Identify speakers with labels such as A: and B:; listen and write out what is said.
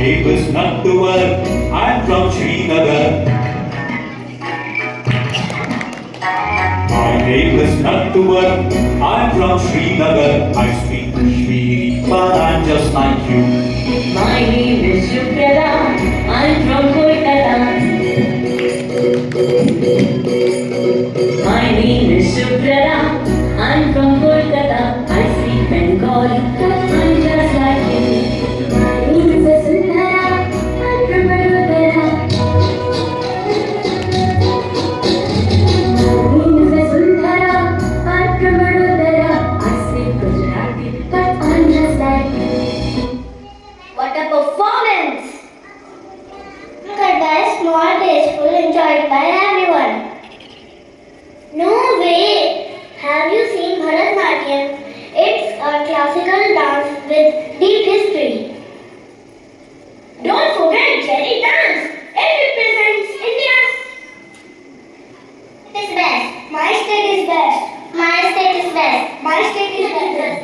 A: name is Nanduvar. I'm from Srinagar. My name is Nanduvar. I'm from Srinagar. I speak Kashmiri, but I'm just like you.
B: My name is Shukrada. I'm from Kolkata. My name is Shukrada. I'm from Kolkata. I speak Bengali. I'm just like you. My name is Sundara. I'm from Vadodara. My name is Sundara. I'm from Vadodara. I speak Gujarati, but I'm just like you.
C: What a performance! Karda is small, graceful, enjoyed by everyone. No way! Have you seen Bharatanatyam? It's a classical dance with deep history. Don't forget Jelly dance. It represents India. It is best. My state is best. My state is best. My state is best.